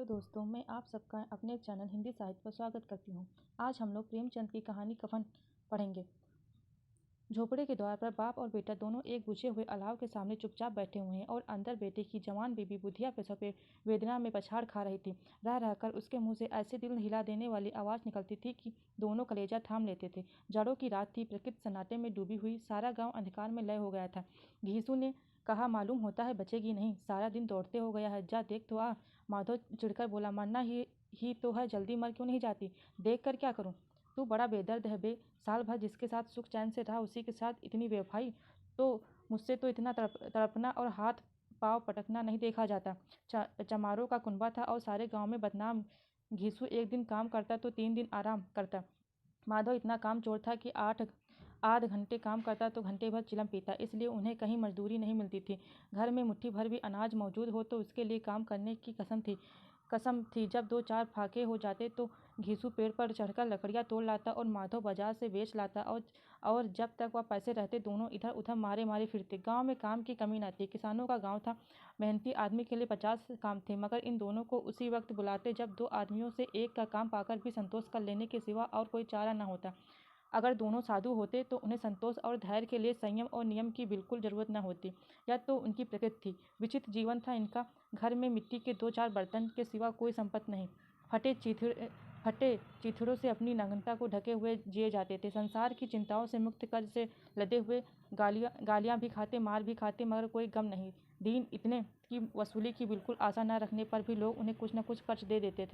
दोस्तों, मैं आप सबका अपने चैनल हिंदी साहित्य पर स्वागत करती हूँ। आज हम लोग प्रेमचंद की कहानी कफन पढ़ेंगे। झोपड़े के द्वार पर बाप और बेटा दोनों एक बुझे हुए अलाव के सामने चुपचाप बैठे हुए हैं और अंदर बेटे की जवान बीबी बुधिया प्रसव पे वेदना में पछाड़ खा रही थी। रह रहकर उसके मुंह से ऐसे दिल हिला देने वाली आवाज़ निकलती थी कि दोनों कलेजा थाम लेते थे। जाड़ों की रात थी, प्रकृति सन्नाटे में डूबी हुई, सारा गाँव अंधकार में लय हो गया था। घीसू ने कहा, मालूम होता है बचेगी नहीं, सारा दिन दौड़ते हो गया है, जा देख तो आ। माधव चिढ़कर बोला, मरना ही तो है, जल्दी मर क्यों नहीं जाती? देख कर क्या करूं? तू बड़ा बेदर्द है बे, साल भर जिसके साथ सुख चैन से रहा उसी के साथ इतनी बेवफाई। तो मुझसे तो इतना तड़पना और हाथ पाँव पटकना नहीं देखा जाता। चमारों का कुनबा था और सारे गांव में बदनाम। घीसू एक दिन काम करता तो 3 दिन आराम करता। माधव इतना काम चोर था कि आध घंटे काम करता तो घंटे भर चिलम पीता, इसलिए उन्हें कहीं मजदूरी नहीं मिलती थी। घर में मुट्ठी भर भी अनाज मौजूद हो तो उसके लिए काम करने की कसम थी। जब 2-4 फाके हो जाते तो घीसू पेड़ पर चढ़कर लकड़ियाँ तोड़ लाता और माधव बाजार से बेच लाता और जब तक वह पैसे रहते दोनों इधर उधर मारे मारे फिरते। गांव में काम की कमी न थी, किसानों का गांव था, मेहनती आदमी के लिए 50 काम थे, मगर इन दोनों को उसी वक्त बुलाते जब 2 आदमियों से एक का काम पाकर भी संतोष कर लेने के सिवा और कोई चारा न होता। अगर दोनों साधु होते तो उन्हें संतोष और धैर्य के लिए संयम और नियम की बिल्कुल जरूरत न होती। यह तो उनकी प्रकृति थी। विचित्र जीवन था इनका। घर में मिट्टी के 2-4 बर्तन के सिवा कोई संपत्ति नहीं। फटे चीथड़ों से अपनी नग्नता को ढके हुए जिए जाते थे। संसार की चिंताओं से मुक्त, कर्ज से लदे हुए, गालियाँ भी खाते, मार भी खाते, मगर कोई गम नहीं। दीन इतने की वसूली की बिल्कुल आशा न रखने पर भी लोग उन्हें कुछ न कुछ कर्ज दे देते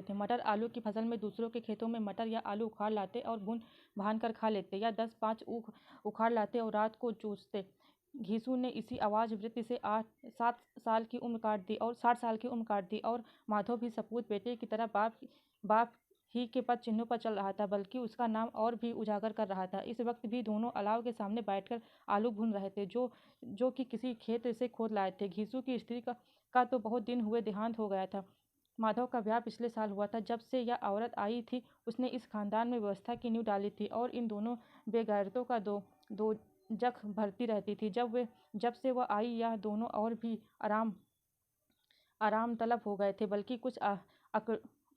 थे। मटर आलू की फसल में दूसरों के खेतों में मटर या आलू उखाड़ लाते और भून भान कर खा लेते, या 10-5 ऊख उखाड़ लाते और रात को चूसते। घीसू ने इसी आवाज वृत्ति से 60 साल की उम्र काट दी और माधव भी सपूत बेटे की तरह बाप ही के पद चिन्हों पर चल रहा था, बल्कि उसका नाम और भी उजागर कर रहा था। इस वक्त भी दोनों अलाव के सामने बैठकर आलू भून रहे थे, जो कि किसी खेत से खोद लाए थे। घीसू की स्त्री का तो बहुत दिन हुए देहांत हो गया था। माधव का ब्याह पिछले साल हुआ था। जब से यह औरत आई थी उसने इस खानदान में व्यवस्था की नींव डाली थी और इन दोनों बेगैरतों का दो जख भरती रहती थी। जब से वह आई यह दोनों और भी आराम तलब हो गए थे, बल्कि कुछ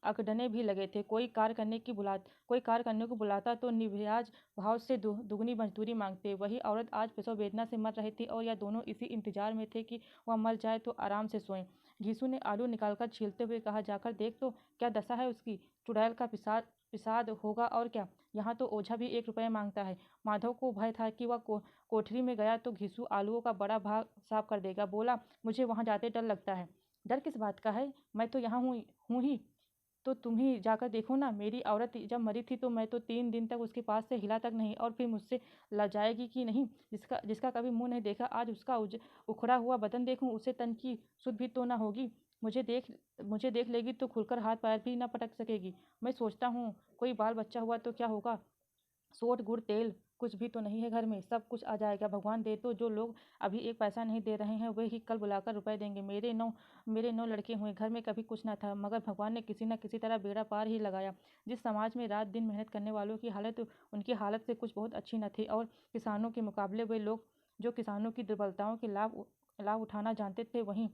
अकड़ने भी लगे थे। कोई कार्य करने को बुलाता तो निर्व्याज भाव से दुगनी मजदूरी मांगते। वही औरत आज प्रसव वेदना से मर रही थी और यह दोनों इसी इंतजार में थे कि वह मर जाए तो आराम से सोएं। घीसू ने आलू निकालकर छीलते हुए कहा, जाकर देख तो क्या दशा है उसकी, चुड़ैल का पिसाद होगा और क्या। यहाँ तो ओझा भी 1 रुपया मांगता है। माधव को भय था कि वह कोठरी में गया तो घीसू आलूओं का बड़ा भाग साफ कर देगा। बोला, मुझे वहाँ जाते डर लगता है। डर किस बात का है, मैं तो यहाँ हूँ ही, तो तुम ही जाकर देखो ना। मेरी औरत जब मरी थी तो मैं तो 3 दिन तक उसके पास से हिला तक नहीं, और फिर मुझसे लजाएगी कि नहीं। जिसका कभी मुंह नहीं देखा, आज उसका उखड़ा हुआ बदन देखूं, उसे तन की सुध भी तो ना होगी। मुझे देख लेगी तो खुलकर हाथ पैर भी ना पटक सकेगी। मैं सोचता हूँ कोई बाल बच्चा हुआ तो क्या होगा। सोट गुड़ तेल कुछ भी तो नहीं है घर में, सब कुछ आ जाएगा। भगवान दे तो जो लोग अभी 1 पैसा नहीं दे रहे हैं वे ही कल बुलाकर रुपए देंगे। मेरे 9 लड़के हुए, घर में कभी कुछ न था, मगर भगवान ने किसी न किसी तरह बेड़ा पार ही लगाया। जिस समाज में रात दिन मेहनत करने वालों की हालत उनकी हालत से कुछ बहुत अच्छी न थी, और किसानों के मुकाबले वे लोग जो किसानों की दुर्बलताओं के लाभ उठाना जानते थे वहीं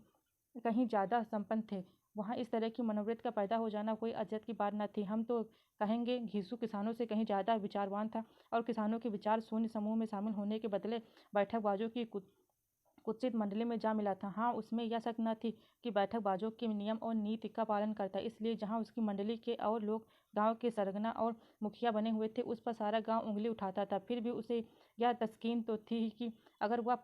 कहीं ज़्यादा संपन्न थे। वहाँ इस तरह की मनोवृत्ति का पैदा हो जाना कोई अजब की बात न थी। हम तो कहेंगे घीसू किसानों से कहीं ज़्यादा विचारवान था, और किसानों के विचार शून्य समूह में शामिल होने के बदले बैठकबाजों की कुत्सित मंडली में जा मिला था। हाँ, उसमें यह शक न थी कि बैठकबाजों के नियम और नीति का पालन करता, इसलिए जहाँ उसकी मंडली के और लोग गांव के सरगना और मुखिया बने हुए थे उस पर सारा गांव उंगली उठाता था। फिर भी उसे यह तस्कीन तो थी कि अगर वह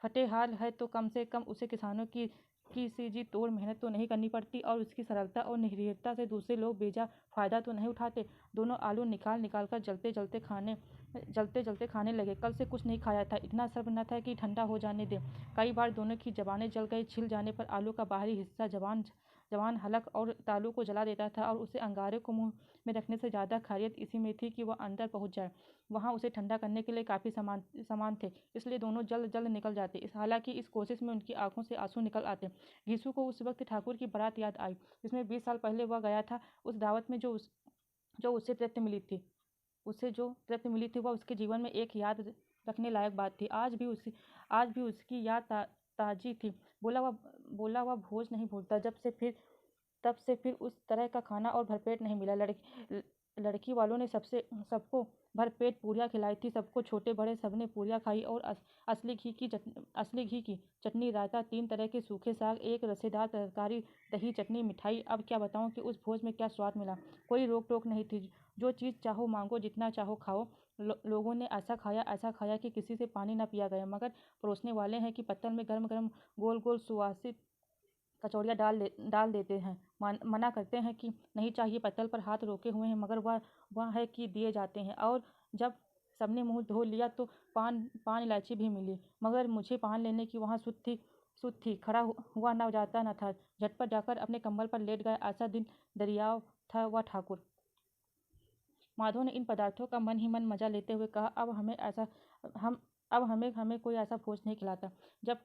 फटे हाल है तो कम से कम उसे किसानों की सी जी तोड़ मेहनत तो नहीं करनी पड़ती, और उसकी सरलता और निरीहता से दूसरे लोग बेजा फायदा तो नहीं उठाते। दोनों आलू निकाल कर जलते जलते खाने लगे। कल से कुछ नहीं खाया था, इतना सब्र न था कि ठंडा हो जाने दे। कई बार दोनों की जबानें जल गई। छिल जाने पर आलू का बाहरी हिस्सा जवान हलक और तालू को जला देता था, और उसे अंगारे को मुंह में रखने से ज़्यादा खैरियत इसी में थी कि वह अंदर पहुंच जाए। वहाँ उसे ठंडा करने के लिए काफ़ी सामान थे, इसलिए दोनों जल्द जल्द निकल जाते। हालांकि इस कोशिश में उनकी आंखों से आंसू निकल आते। घीसू को उस वक्त ठाकुर की बारात याद आई, जिसमें 20 साल पहले वह गया था। उस दावत में जो उसे तृप्ति मिली थी वह उसके जीवन में एक याद रखने लायक बात थी। आज भी उसकी याद ताजी थी। बोला हुआ भोज नहीं भूलता। तब से फिर उस तरह का खाना और भरपेट नहीं मिला। लड़की वालों ने सबको भरपेट पूरियाँ खिलाई थी। सबको, छोटे बड़े, सबने पूरियाँ खाई और असली घी की चटनी, रायता, 3 तरह के सूखे साग, एक रसेदार तरकारी, दही, चटनी, मिठाई। अब क्या बताऊं कि उस भोज में क्या स्वाद मिला। कोई रोक टोक नहीं थी। जो चीज़ चाहो मांगो, जितना चाहो खाओ। लोगों ने ऐसा खाया कि किसी से पानी न पिया गया। मगर परोसने वाले हैं कि पत्तल में गरम गरम गोल गोल सुवासित कचौड़ियाँ डाल देते हैं। मना करते हैं कि नहीं चाहिए, पत्तल पर हाथ रोके हुए हैं, मगर वह है कि दिए जाते हैं। और जब सबने मुंह धो लिया तो पान इलायची भी मिली, मगर मुझे पान लेने की वहाँ सुध थी। खड़ा हुआ न जाता न था। झटपट जाकर अपने कंबल पर लेट गया। ऐसा दिन दरियाव था वह ठाकुर। माधव ने इन पदार्थों का मन ही मन मजा लेते हुए कहा, अब हमें कोई ऐसा भोज नहीं खिलाता। अब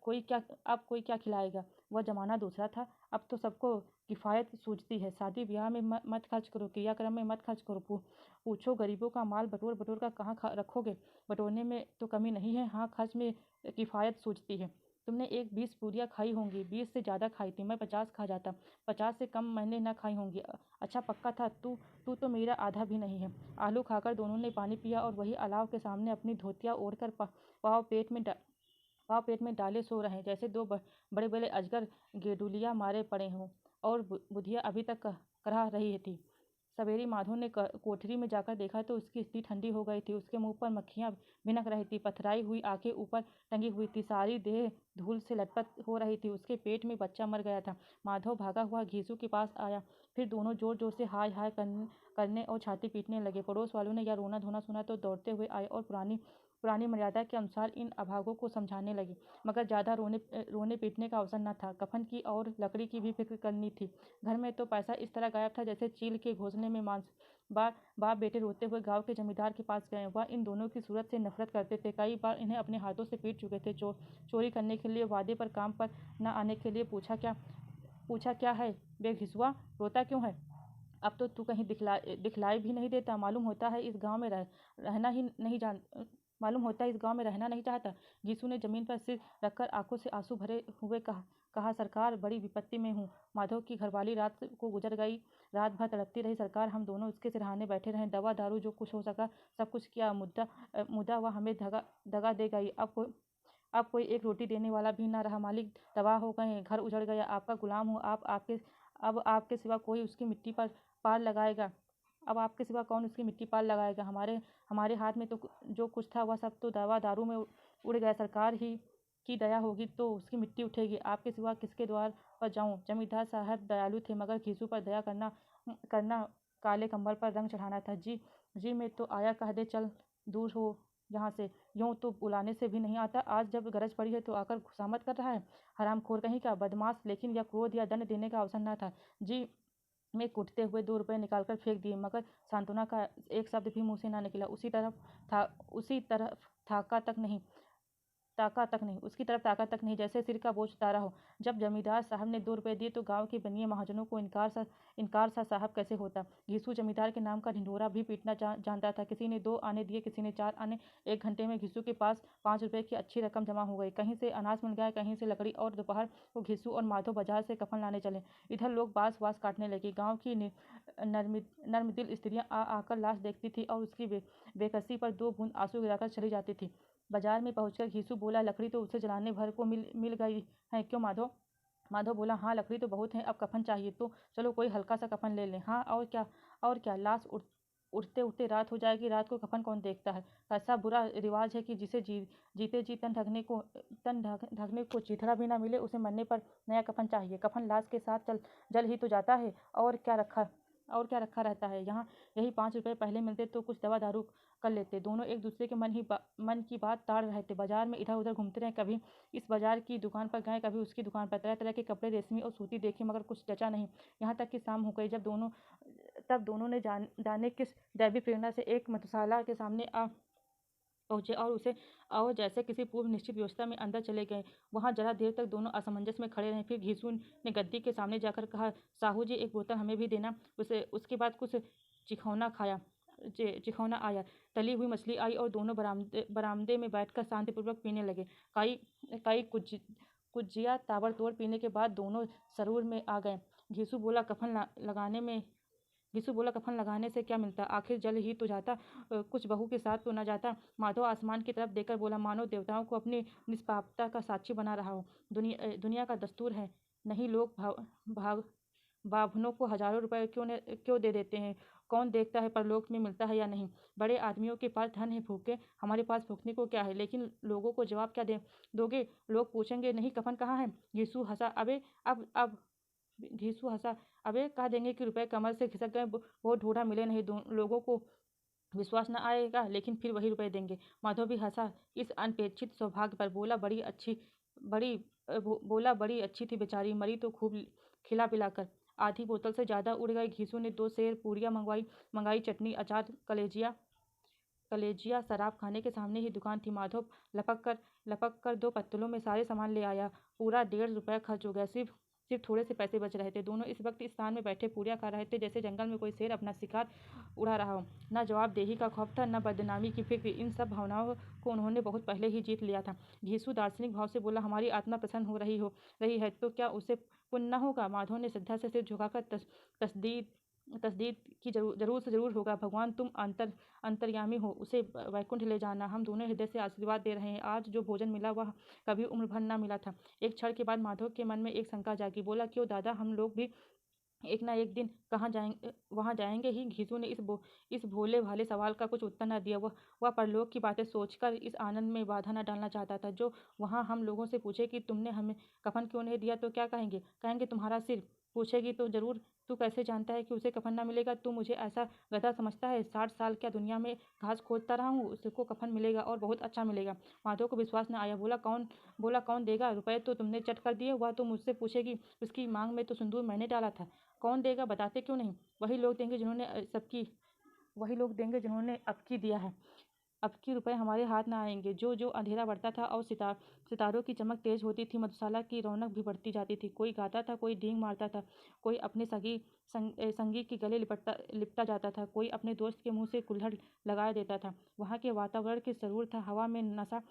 कोई क्या खिलाएगा। वह जमाना दूसरा था। अब तो सबको किफ़ायत सूझती है। शादी ब्याह में मत खर्च करो, क्रियाक्रम में मत खर्च करो। पूछो गरीबों का माल बटोर बटोर कर कहाँ रखोगे। बटोरने में तो कमी नहीं है, हाँ खर्च में किफ़ायत सूझती है। तुमने 20 पूरियाँ खाई होंगी। 20 से ज़्यादा खाई थी। मैं 50 खा जाता। 50 से कम मैंने न खाई होंगी। अच्छा पक्का था, तू तो मेरा आधा भी नहीं है। आलू खाकर दोनों ने पानी पिया और वही अलाव के सामने अपनी धोतियाँ ओढ़कर पाँव पेट में डाले सो रहे, जैसे दो बड़े बड़े अजगर गेडुलिया मारे पड़े हों। और बुधिया अभी तक करहा रही थी। सवेरे माधव ने कोठरी में जाकर देखा तो उसकी स्थिति ठंडी हो गई थी। उसके मुंह पर मक्खियाँ भिनक रही थी। पथराई हुई आंखें ऊपर टंगी हुई थी। सारी देह धूल से लटपट हो रही थी। उसके पेट में बच्चा मर गया था। माधव भागा हुआ घीसू के पास आया। फिर दोनों जोर जोर से हाय हाय करने और छाती पीटने लगे। पड़ोस वालों ने यह रोना धोना सुना तो दौड़ते हुए आए और पुरानी मर्यादा के अनुसार इन अभागों को समझाने लगे। मगर ज़्यादा रोने पीटने का अवसर न था। कफन की और लकड़ी की भी फिक्र करनी थी। घर में तो पैसा इस तरह गायब था जैसे चील के घोंसले में मांस। बाप बेटे रोते हुए गांव के जमींदार के पास गए। वह इन दोनों की सूरत से नफरत करते थे। कई बार इन्हें अपने हाथों से पीट चुके थे। चोरी करने के लिए, वादे पर काम पर न आने के लिए पूछा क्या है बे घिसुआ, रोता क्यों है। अब तो तू कहीं दिखलाई भी नहीं देता। मालूम होता है इस गांव में रहना नहीं चाहता। गीसू ने जमीन पर सिर रखकर आंखों से आंसू भरे हुए कहा सरकार, बड़ी विपत्ति में हूँ। माधव की घरवाली रात को गुजर गई। रात भर तड़पती रही सरकार। हम दोनों उसके सिरहाने बैठे रहे। दवा दारू जो कुछ हो सका सब कुछ किया। मुद्दा वह हमें दगा दे गई। अब कोई एक रोटी देने वाला भी ना रहा। मालिक तबाह हो गए। घर उजड़ गया। आपका गुलाम हूँ। अब आपके सिवा कोई उसकी मिट्टी पर पार लगाएगा। अब आपके सिवा कौन उसकी मिट्टी पार लगाएगा। हमारे हाथ में तो जो कुछ था वह सब तो दवा दारू में उड़ गया। सरकार ही की दया होगी तो उसकी मिट्टी उठेगी। आपके सिवा किसके द्वार पर जाऊं। जमींदार साहब दयालु थे, मगर घीसू पर दया करना काले कंबल पर रंग चढ़ाना था। जी मैं तो आया, कह दे चल दूर हो यहाँ से। यूं तो बुलाने से भी नहीं आता। आज जब गरज पड़ी है तो आकर खुशामद कर रहा है। हरामखोर कहीं का बदमाश। लेकिन यह क्रोध या दंड देने का अवसर न था। जी में कुटते हुए 2 रुपए निकालकर फेंक दिए, मगर सांत्वना का एक शब्द भी मुंह से ना निकला। उसी तरफ उसकी तरफ ताका तक नहीं, जैसे सिर का बोझ उतारा हो। जब जमींदार साहब ने 2 रुपए दिए तो गांव के बनिए महाजनों को इनकार सा साहब कैसे होता। घीसू जमींदार के नाम का ढिंढोरा भी पीटना जानता था। किसी ने 2 आने दिए, किसी ने 4 आने। 1 घंटे में घीसू के पास 5 रुपए की अच्छी रकम जमा हो गई। कहीं से अनाज मिल गया, कहीं से लकड़ी। और दोपहर को घीसू और माधव बाजार से कफन लाने चले। इधर लोग बांस काटने लगे। गाँव की नर्मदिल स्त्रियाँ आकर लाश देखती थी और उसकी बेकसी पर 2 बूंद आंसू गिराकर चली जाती थी। बाजार में पहुंचकर घीसू बोला, लकड़ी तो उसे जलाने भर को मिल गई है क्यों माधव। माधव बोला, हाँ लकड़ी तो बहुत है, अब कफन चाहिए तो चलो कोई हल्का सा कफन ले लें। हाँ और क्या लाश उठते उठते रात हो जाएगी। रात को कफन कौन देखता है। ऐसा बुरा रिवाज है कि जिसे जीते जी तन ढकने को चीथड़ा भी ना मिले, उसे मरने पर नया कफन चाहिए। कफन लाश के साथ जल ही तो जाता है। और क्या रखा रहता है। यहाँ यही 5 रुपए पहले मिलते तो कुछ दवा दारू कर लेते। दोनों एक दूसरे के मन की बात ताड़ रहे थे। बाजार में इधर उधर घूमते रहे। कभी इस बाजार की दुकान पर गए, कभी उसकी दुकान पर। तरह तरह के कपड़े, रेशमी और सूती देखे, मगर कुछ जचा नहीं। यहाँ तक कि शाम हो गई। तब दोनों ने जाने किस दैवी प्रेरणा से एक मधुशाला के सामने आ पहुंचे और जैसे किसी पूर्व निश्चित व्यवस्था में अंदर चले गए। वहां जरा देर तक दोनों असमंजस में खड़े रहे। फिर घीसू ने गद्दी के सामने जाकर कहा, साहू जी एक बोतल हमें भी देना। उसके बाद कुछ चिखौना आया। तली हुई मछली आई और दोनों बरामदे में बैठकर शांतिपूर्वक पीने लगे। कई कुछ जिया ताबड़तोड़ पीने के बाद दोनों सरूर में आ गए। घीसू बोला कफन लगाने से क्या मिलता, आखिर जल ही तो जाता, कुछ बहू के साथ तो न जाता। माधव आसमान की तरफ देखकर बोला, मानो देवताओं को अपनी निष्पापता का साक्षी बना रहा हो। दुनिया का दस्तूर है, नहीं लोग बाभनों को हजारों रुपए क्यों दे देते हैं। कौन देखता है परलोक में मिलता है या नहीं। बड़े आदमियों के पास धन है भूखे, हमारे पास भूखने को क्या है। लेकिन लोगों को जवाब क्या दोगे। लोग पूछेंगे नहीं कफन कहाँ है। घीसू हंसा। अब घीसू हंसा। अबे कह देंगे कि रुपए कमर से खिसक गए, वो ढूंढा मिले नहीं। लोगों को विश्वास न आएगा, लेकिन फिर वही रुपए देंगे। माधव भी हंसा इस अनपेक्षित सौभाग्य पर। बोला बड़ी अच्छी थी बेचारी, मरी तो खूब खिला पिलाकर। आधी बोतल से ज्यादा उड़ गई। घीसू ने 2 सेर पूरियां मंगाई, चटनी, अचार, कलेजिया। शराब खाने के सामने ही दुकान थी। माधव लपक कर 2 पत्तलों में सारे सामान ले आया। पूरा 1.5 रुपया खर्च हो गया। सिर्फ थोड़े से पैसे बच रहे थे। दोनों इस वक्त इस स्थान में बैठे पूरियां खा रहे थे जैसे जंगल में कोई शेर अपना शिकार उड़ा रहा हो। न जवाबदेही का खौफ था, न बदनामी की फिक्र। इन सब भावनाओं को उन्होंने बहुत पहले ही जीत लिया था। घीसू दार्शनिक भाव से बोला, हमारी आत्मा प्रसन्न हो रही है तो क्या उसे पुण्य न होगा। माधव ने श्रद्धा से सिर झुकाकर तस्दीद की, जरूर से जरूर होगा। भगवान तुम अंतर्यामी हो, उसे वैकुंठ ले जाना। हम दोनों हृदय से आशीर्वाद दे रहे हैं। आज जो भोजन मिला वह कभी उम्र भर न मिला था। एक क्षण के बाद माधव के मन में एक शंका जागी। बोला, क्यों दादा, हम लोग भी एक ना एक दिन वहां जाएंगे ही। घीसू ने इस भोले भाले सवाल का कुछ उत्तर न दिया। वह परलोक की बातें सोचकर इस आनंद में बाधा न डालना चाहता था। जो वहां हम लोगों से पूछे कि तुमने हमें कफन क्यों नहीं दिया तो क्या कहेंगे तुम्हारा सिर। पूछेगी तो जरूर, तू कैसे जानता है कि उसे कफन न मिलेगा। तू मुझे ऐसा गधा समझता है। 60 साल क्या दुनिया में घास खोदता रहा हूँ, उसको कफन मिलेगा और बहुत अच्छा मिलेगा। माधव को विश्वास न आया। बोला कौन देगा। रुपए तो तुमने चट कर दिए। वह तो मुझसे पूछेगी, उसकी मांग में तो सिंदूर मैंने डाला था। कौन देगा, बताते क्यों नहीं। वही लोग देंगे जिन्होंने अब की दिया है। अब की रुपए हमारे हाथ ना आएंगे। जो अंधेरा बढ़ता था और सितारों की चमक तेज होती थी, मधुशाला की रौनक भी बढ़ती जाती थी। कोई गाता था, कोई डींग मारता था, कोई अपने संगी के गले लिपटा जाता था, कोई अपने दोस्त के मुंह से कुल्हड़ लगा देता था। वहाँ के वातावरण की जरूर था। हवा में नशा।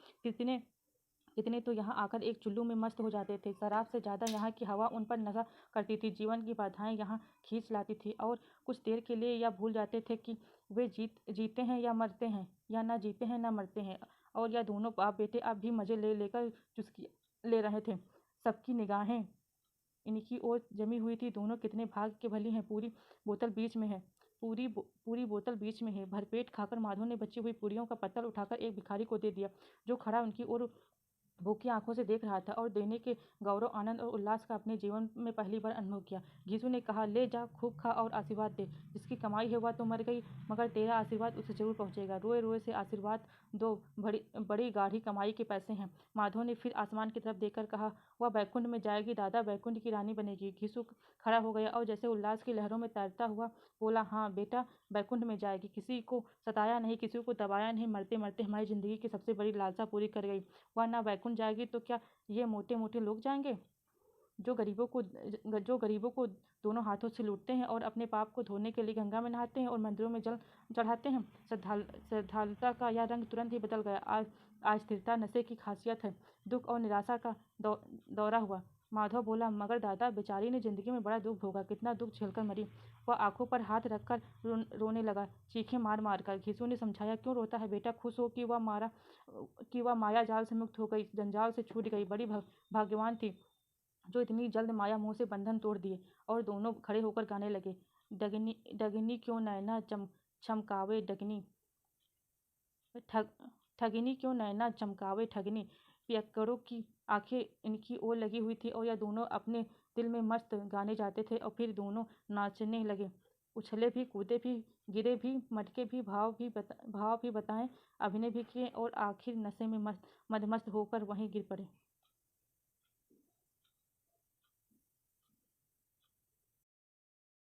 कितने तो यहाँ आकर एक चुल्लू में मस्त हो जाते थे। शराब से ज्यादा यहाँ की हवा उन पर नशा करती थी। जीवन की बाधाएं यहाँ खींच लाती थी और कुछ देर के लिए यह भूल जाते थे कि वे जीते हैं या मरते हैं, या ना जीते हैं ना मरते हैं। और यह दोनों बाप बेटे अब भी मजे लेकर चुस्की ले रहे थे। सबकी निगाहें इनकी ओर जमी हुई थी। दोनों कितने भाग के भली हैं। पूरी बोतल बीच में है। भरपेट खाकर माधव ने बची हुई पूरियों का पत्तल उठाकर एक भिखारी को दे दिया, जो खड़ा उनकी ओर भूखी आंखों से देख रहा था और देने के गौरव, आनंद और उल्लास का अपने जीवन में पहली बार अनुभव किया। घीसू ने कहा, ले जा, खूब खा और आशीर्वाद दे। जिसकी कमाई है वह तो मर गई, मगर तेरा आशीर्वाद उसे जरूर पहुंचेगा। रोए रोए से आशीर्वाद दो, बड़ी गाढ़ी कमाई के पैसे हैं। माधव ने फिर आसमान की तरफ देखकर कहा, वह बैकुंठ में जाएगी दादा, बैकुंठ की रानी बनेगी। घीसू खड़ा हो गया और जैसे उल्लास की लहरों में तैरता हुआ बोला, हाँ बेटा, बैकुंठ में जाएगी। किसी को सताया नहीं, किसी को दबाया नहीं, मरते मरते हमारी जिंदगी की सबसे बड़ी लालसा पूरी कर गई। वह ना बैकुंठ जाएगी तो क्या ये मोटे मोटे लोग जाएंगे, जो गरीबों को दोनों हाथों से लूटते हैं और अपने पाप को धोने के लिए गंगा में नहाते हैं और मंदिरों में जल चढ़ाते हैं। श्रद्धालुता का यह रंग तुरंत ही बदल गया। अस्थिरता नशे की खासियत है। दुख और निराशा का दौरा हुआ। माधव बोला, मगर दादा, बेचारी ने जिंदगी में बड़ा दुख भोगा, कितना दुख झेलकर मरी। वह आंखों पर हाथ रखकर रोने लगा, चीखें मार मार कर। घीसू ने समझाया, क्यों रोता है बेटा, खुश हो कि वह माया जाल से मुक्त हो गई, जंजाल से छूट गई। बड़ी भाग्यवान थी जो इतनी जल्द माया मोह से बंधन तोड़ दिए। और दोनों खड़े होकर गाने लगे, डगनी क्यों नैना चमकावे डगनी, ठगिनी क्यों नैना चमकावे ठगिनी। पियक्कड़ों की आंखें इनकी ओर लगी हुई थी और यह दोनों अपने दिल में मस्त गाने जाते थे। और फिर दोनों नाचने लगे, उछले भी, कूदे भी, गिरे भी, मटके भी, भाव भी बताएं, अभिनय भी किए और आखिर नशे में मदमस्त होकर वहीं गिर पड़े।